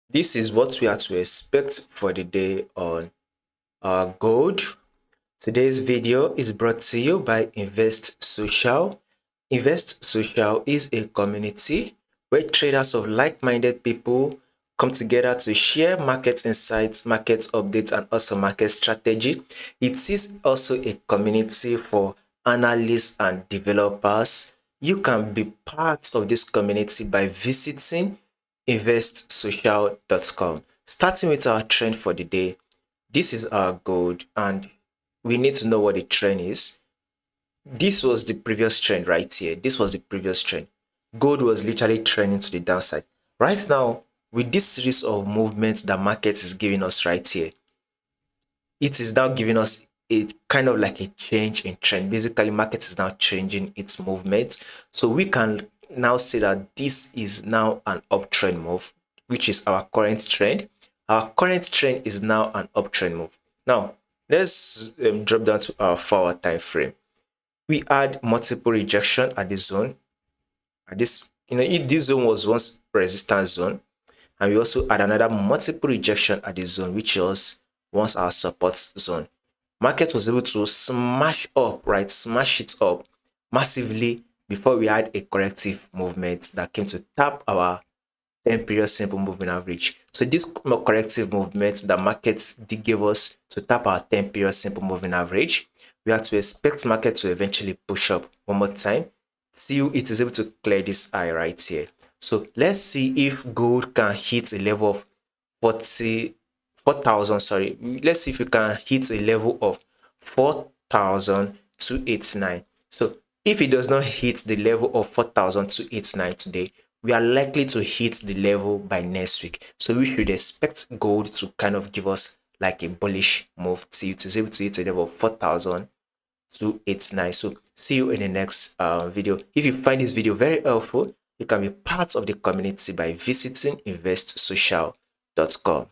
This is what we are to expect for the day on gold. Today's video is brought to you by Invest Social. Invest Social is a community where traders of like-minded people come together to share market insights, market updates, and also market strategy. It is also a community for analysts and developers. You can be part of this community by visiting investsocial.com. Starting with our trend for the day, this is our gold, and we need to know what the trend is. This was the previous trend right here. This was the previous trend. Gold was literally trending to the downside. Right now, with this series of movements that market is giving us right here, it is now giving us a kind of like a change in trend. Basically, market is now changing its movement. So we can now say that this is now an uptrend move, which is our current trend. Our current trend is now an uptrend move. Now, let's drop down to our 4-hour time frame. We had multiple rejection at the zone. At this, this zone was once resistance zone, and we also had another multiple rejection at the zone, which was once our support zone. Market was able to smash up, right? Smash it up massively before we had a corrective movement that came to tap our 10-period simple moving average. So this corrective movement that market did give us to tap our 10-period simple moving average, we have to expect market to eventually push up one more time till it is able to clear this high right here. So let's see if gold can hit a level of 4,000. Sorry, let's see if we can hit a level of 4,289. So if it does not hit the level of 4,289 today, we are likely to hit the level by next week. So we should expect gold to kind of give us like a bullish move till it is able to hit a level of 4,289. So see you in the next video. If you find this video very helpful, you can be part of the community by visiting investsocial.com.